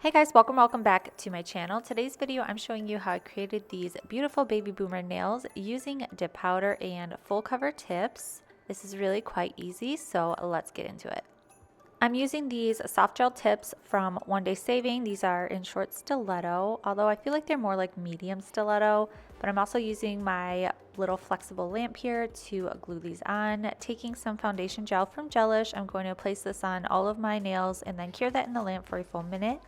Hey guys, welcome back to my channel. Today's video I'm showing you how I created these beautiful baby boomer nails using dip powder and full cover tips. This is really quite easy, so let's get into it. I'm using these soft gel tips from One Day Saving. These are in short stiletto, although I feel like they're more like medium stiletto, but I'm also using my little flexible lamp here to glue these on. Taking some foundation gel from Gelish, I'm going to place this on all of my nails and then cure that in the lamp for a full minute.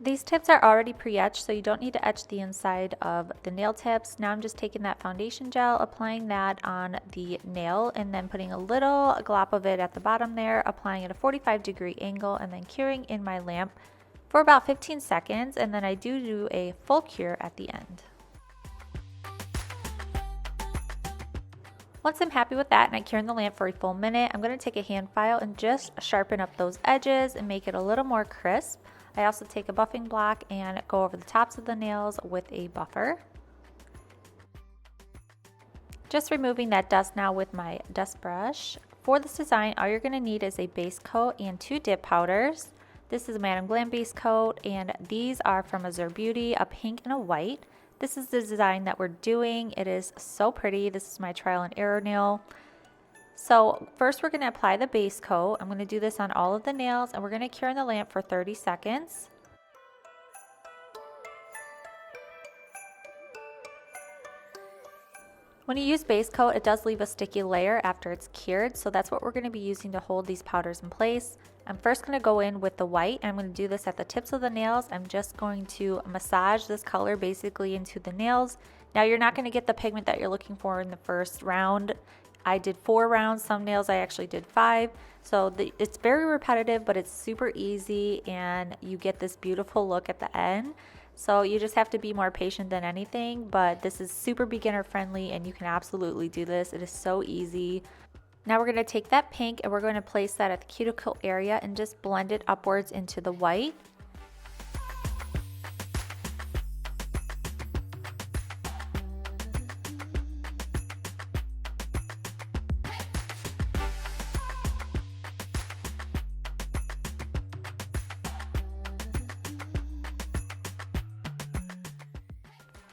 These tips are already pre-etched, so you don't need to etch the inside of the nail tips. Now I'm just taking that foundation gel, applying that on the nail, and then putting a little glop of it at the bottom there, applying at a 45-degree angle, and then curing in my lamp for about 15 seconds, and then I do a full cure at the end. Once I'm happy with that and I cure in the lamp for a full minute, I'm going to take a hand file and just sharpen up those edges and make it a little more crisp. I also take a buffing block and go over the tops of the nails with a buffer. Just removing that dust now with my dust brush. For this design, all you're going to need is a base coat and 2 dip powders. This is a Madam Glam base coat, and these are from AZUREBEAUTY, a pink and a white. This is the design that we're doing. It is so pretty. This is my trial and error nail. So first we're going to apply the base coat. I'm going to do this on all of the nails, and we're going to cure in the lamp for 30 seconds. When you use base coat, it does leave a sticky layer after it's cured, so that's what we're going to be using to hold these powders in place. I'm first going to go in with the white, and I'm going to do this at the tips of the nails. I'm just going to massage this color basically into the nails. Now you're not going to get the pigment that you're looking for in the first round. I did 4 rounds, some nails I actually did 5. So it's very repetitive, but it's super easy, and you get this beautiful look at the end. So you just have to be more patient than anything, but this is super beginner friendly and you can absolutely do this. It is so easy. Now we're going to take that pink and we're going to place that at the cuticle area and just blend it upwards into the white.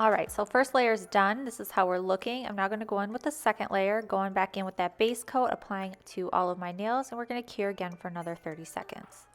Alright, so first layer is done. This is how we're looking. I'm now going to go in with the second layer, going back in with that base coat, applying it to all of my nails, and we're going to cure again for another 30 seconds.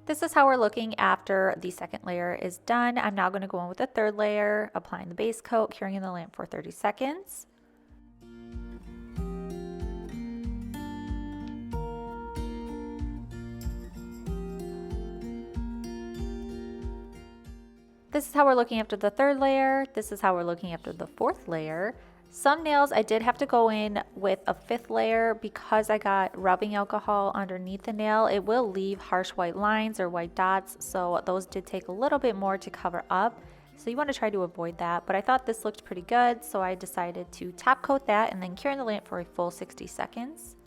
This is how we're looking after the second layer is done. I'm now going to go in with the third layer, applying the base coat, curing in the lamp for 30 seconds. This is how we're looking after the third layer. This is how we're looking after the fourth layer. Some nails I did have to go in with a 5th layer because I got rubbing alcohol underneath the nail. It will leave harsh white lines or white dots, so those did take a little bit more to cover up. So you want to try to avoid that, but I thought this looked pretty good, so I decided to top coat that and then cure in the lamp for a full 60 seconds.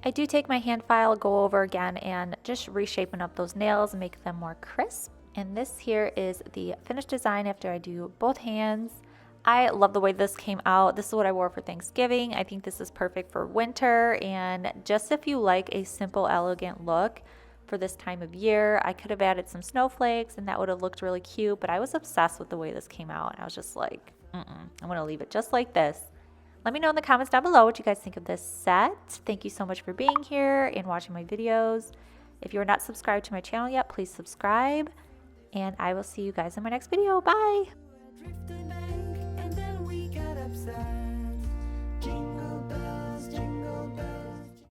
I do take my hand file, go over again, and just reshaping up those nails and make them more crisp. And this here is the finished design after I do both hands. I love the way this came out. This is what I wore for Thanksgiving. I think this is perfect for winter, and just if you like a simple, elegant look for this time of year. I could have added some snowflakes and that would have looked really cute, but I was obsessed with the way this came out. I was just like, I'm gonna leave it just like this. Let me know in the comments down below what you guys think of this set. Thank you so much for being here and watching my videos. If you are not subscribed to my channel yet, please subscribe. And I will see you guys in my next video. Bye!